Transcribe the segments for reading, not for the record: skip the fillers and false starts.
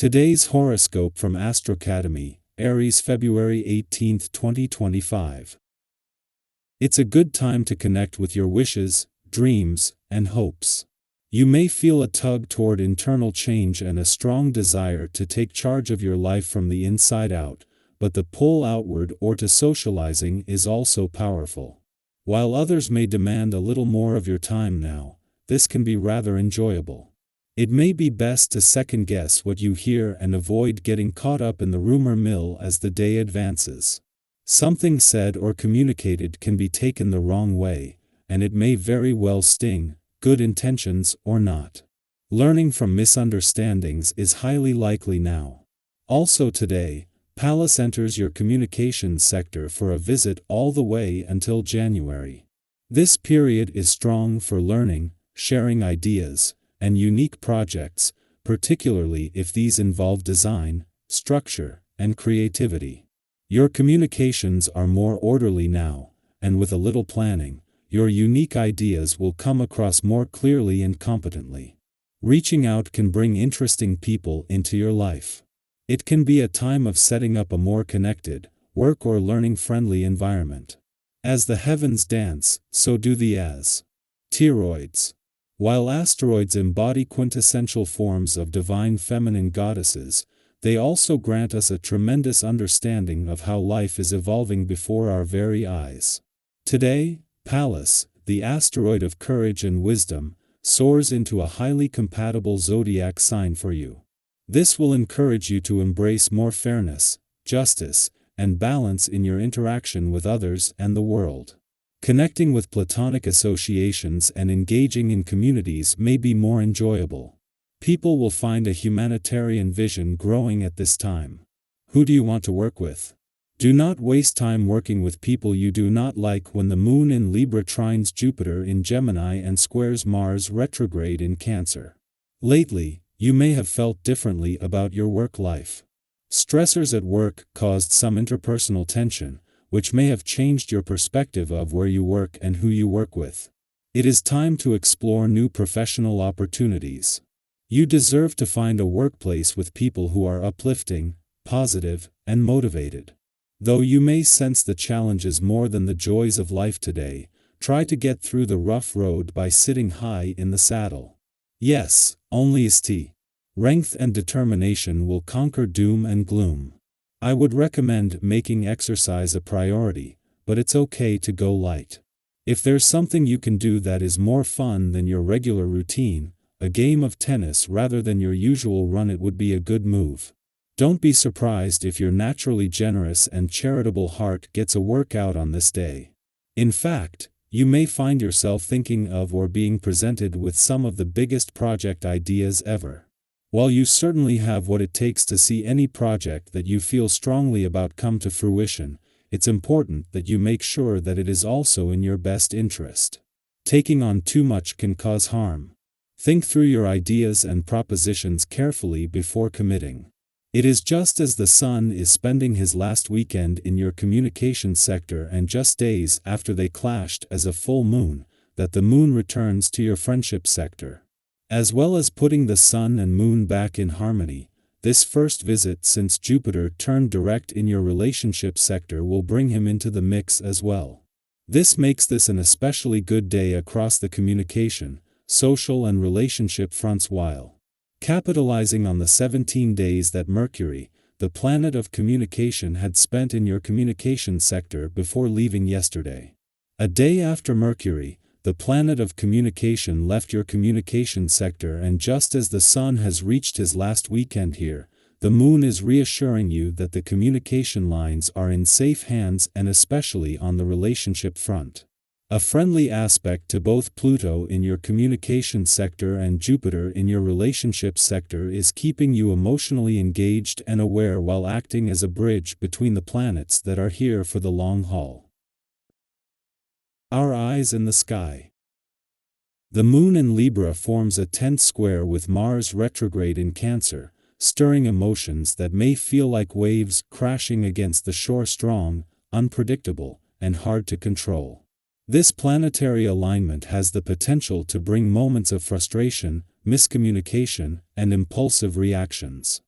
Today's horoscope from Astrocademy, Aries, February 18, 2025. It's a good time to connect with your wishes, dreams, and hopes. You may feel a tug toward internal change and a strong desire to take charge of your life from the inside out, but the pull outward or to socializing is also powerful. While others may demand a little more of your time now, this can be rather enjoyable. It may be best to second-guess what you hear and avoid getting caught up in the rumor mill as the day advances. Something said or communicated can be taken the wrong way, and it may very well sting, good intentions or not. Learning from misunderstandings is highly likely now. Also today, Pallas enters your communications sector for a visit all the way until January. This period is strong for learning, sharing ideas, and unique projects, particularly if these involve design, structure, and creativity. Your communications are more orderly now, and with a little planning, your unique ideas will come across more clearly and competently. Reaching out can bring interesting people into your life. It can be a time of setting up a more connected, work or learning-friendly environment. As the heavens dance, so do the asteroids. While asteroids embody quintessential forms of divine feminine goddesses, they also grant us a tremendous understanding of how life is evolving before our very eyes. Today, Pallas, the asteroid of courage and wisdom, soars into a highly compatible zodiac sign for you. This will encourage you to embrace more fairness, justice, and balance in your interaction with others and the world. Connecting with platonic associations and engaging in communities may be more enjoyable. People will find a humanitarian vision growing at this time. Who do you want to work with? Do not waste time working with people you do not like when the Moon in Libra trines Jupiter in Gemini and squares Mars retrograde in Cancer. Lately, you may have felt differently about your work life. Stressors at work caused some interpersonal tension, which may have changed your perspective of where you work and who you work with. It is time to explore new professional opportunities. You deserve to find a workplace with people who are uplifting, positive, and motivated. Though you may sense the challenges more than the joys of life today, try to get through the rough road by sitting high in the saddle. Yes, only strength and determination will conquer doom and gloom. I would recommend making exercise a priority, but it's okay to go light. If there's something you can do that is more fun than your regular routine, a game of tennis rather than your usual run, it would be a good move. Don't be surprised if your naturally generous and charitable heart gets a workout on this day. In fact, you may find yourself thinking of or being presented with some of the biggest project ideas ever. While you certainly have what it takes to see any project that you feel strongly about come to fruition, it's important that you make sure that it is also in your best interest. Taking on too much can cause harm. Think through your ideas and propositions carefully before committing. It is just as the Sun is spending his last weekend in your communications sector and just days after they clashed as a full moon, that the Moon returns to your friendship sector. As well as putting the Sun and Moon back in harmony, this first visit since Jupiter turned direct in your relationship sector will bring him into the mix as well. This makes this an especially good day across the communication, social and relationship fronts while capitalizing on the 17 days that Mercury, the planet of communication, had spent in your communication sector before leaving yesterday. A day after Mercury, the planet of communication left your communication sector, and just as the Sun has reached his last weekend here, the Moon is reassuring you that the communication lines are in safe hands, and especially on the relationship front. A friendly aspect to both Pluto in your communication sector and Jupiter in your relationship sector is keeping you emotionally engaged and aware while acting as a bridge between the planets that are here for the long haul. Our eyes in the sky. The Moon in Libra forms a tense square with Mars retrograde in Cancer, stirring emotions that may feel like waves crashing against the shore, strong, unpredictable, and hard to control. This planetary alignment has the potential to bring moments of frustration, miscommunication, and impulsive reactions.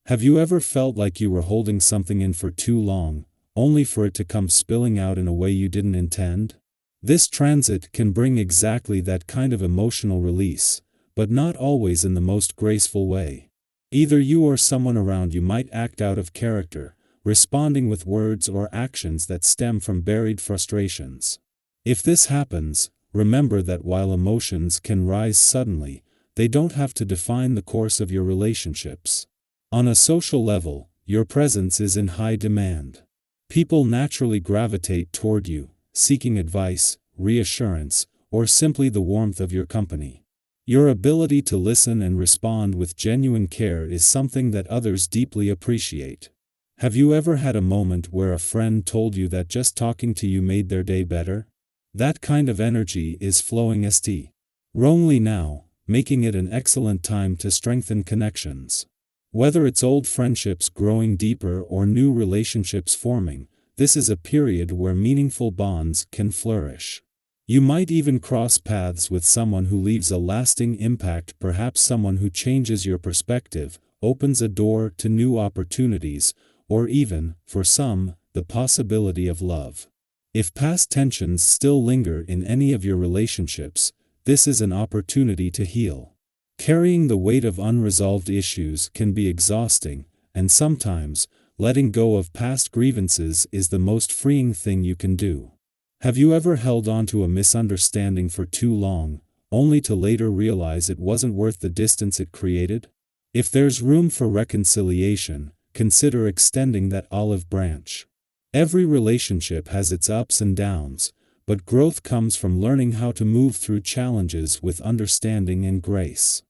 Have you ever felt like you were holding something in for too long, only for it to come spilling out in a way you didn't intend? This transit can bring exactly that kind of emotional release, but not always in the most graceful way. Either you or someone around you might act out of character, responding with words or actions that stem from buried frustrations. If this happens, remember that while emotions can rise suddenly, they don't have to define the course of your relationships. On a social level, your presence is in high demand. People naturally gravitate toward you, seeking advice, reassurance, or simply the warmth of your company. Your ability to listen and respond with genuine care is something that others deeply appreciate. Have you ever had a moment where a friend told you that just talking to you made their day better? That kind of energy is flowing strongly now, making it an excellent time to strengthen connections. Whether it's old friendships growing deeper or new relationships forming, this is a period where meaningful bonds can flourish. You might even cross paths with someone who leaves a lasting impact, perhaps someone who changes your perspective, opens a door to new opportunities, or even, for some, the possibility of love. If past tensions still linger in any of your relationships, this is an opportunity to heal. Carrying the weight of unresolved issues can be exhausting, and sometimes, letting go of past grievances is the most freeing thing you can do. Have you ever held on to a misunderstanding for too long, only to later realize it wasn't worth the distance it created? If there's room for reconciliation, consider extending that olive branch. Every relationship has its ups and downs, but growth comes from learning how to move through challenges with understanding and grace.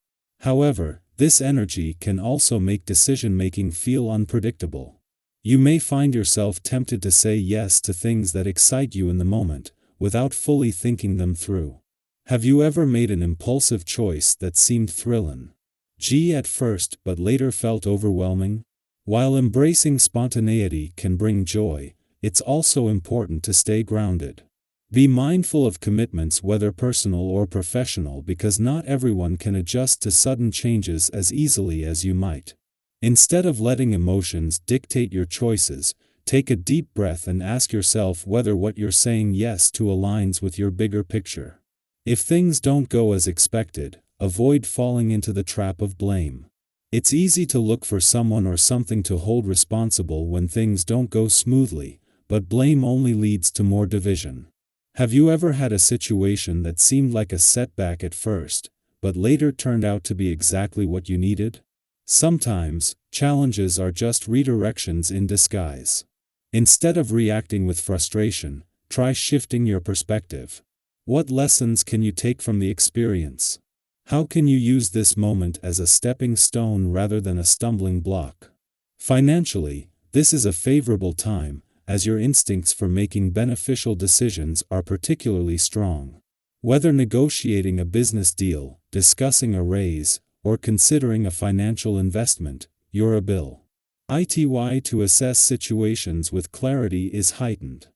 However, this energy can also make decision-making feel unpredictable. You may find yourself tempted to say yes to things that excite you in the moment, without fully thinking them through. Have you ever made an impulsive choice that seemed thrilling at first but later felt overwhelming? While embracing spontaneity can bring joy, it's also important to stay grounded. Be mindful of commitments, whether personal or professional, because not everyone can adjust to sudden changes as easily as you might. Instead of letting emotions dictate your choices, take a deep breath and ask yourself whether what you're saying yes to aligns with your bigger picture. If things don't go as expected, avoid falling into the trap of blame. It's easy to look for someone or something to hold responsible when things don't go smoothly, but blame only leads to more division. Have you ever had a situation that seemed like a setback at first, but later turned out to be exactly what you needed? Sometimes, challenges are just redirections in disguise. Instead of reacting with frustration, try shifting your perspective. What lessons can you take from the experience? How can you use this moment as a stepping stone rather than a stumbling block? Financially, this is a favorable time, as your instincts for making beneficial decisions are particularly strong. Whether negotiating a business deal, discussing a raise, or considering a financial investment, your ability to assess situations with clarity is heightened.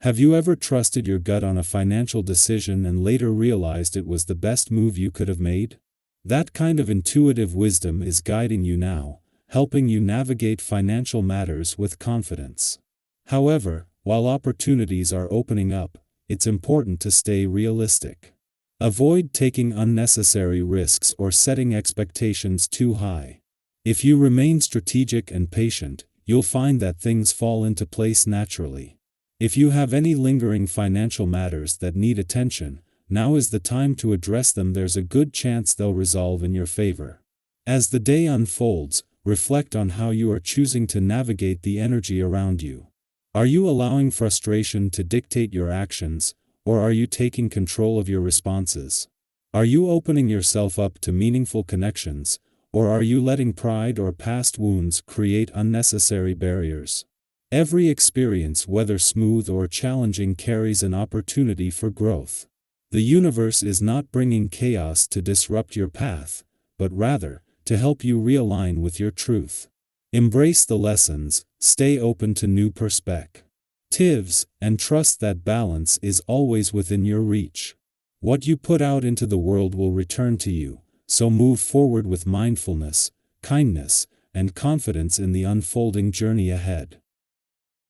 Have you ever trusted your gut on a financial decision and later realized it was the best move you could have made? That kind of intuitive wisdom is guiding you now, helping you navigate financial matters with confidence. However, while opportunities are opening up, it's important to stay realistic. Avoid taking unnecessary risks or setting expectations too high. If you remain strategic and patient, you'll find that things fall into place naturally. If you have any lingering financial matters that need attention, now is the time to address them. There's a good chance they'll resolve in your favor. As the day unfolds, reflect on how you are choosing to navigate the energy around you. Are you allowing frustration to dictate your actions, or are you taking control of your responses? Are you opening yourself up to meaningful connections, or are you letting pride or past wounds create unnecessary barriers? Every experience, whether smooth or challenging, carries an opportunity for growth. The universe is not bringing chaos to disrupt your path, but rather, to help you realign with your truth. Embrace the lessons, stay open to new perspectives, and trust that balance is always within your reach. What you put out into the world will return to you, so move forward with mindfulness, kindness, and confidence in the unfolding journey ahead.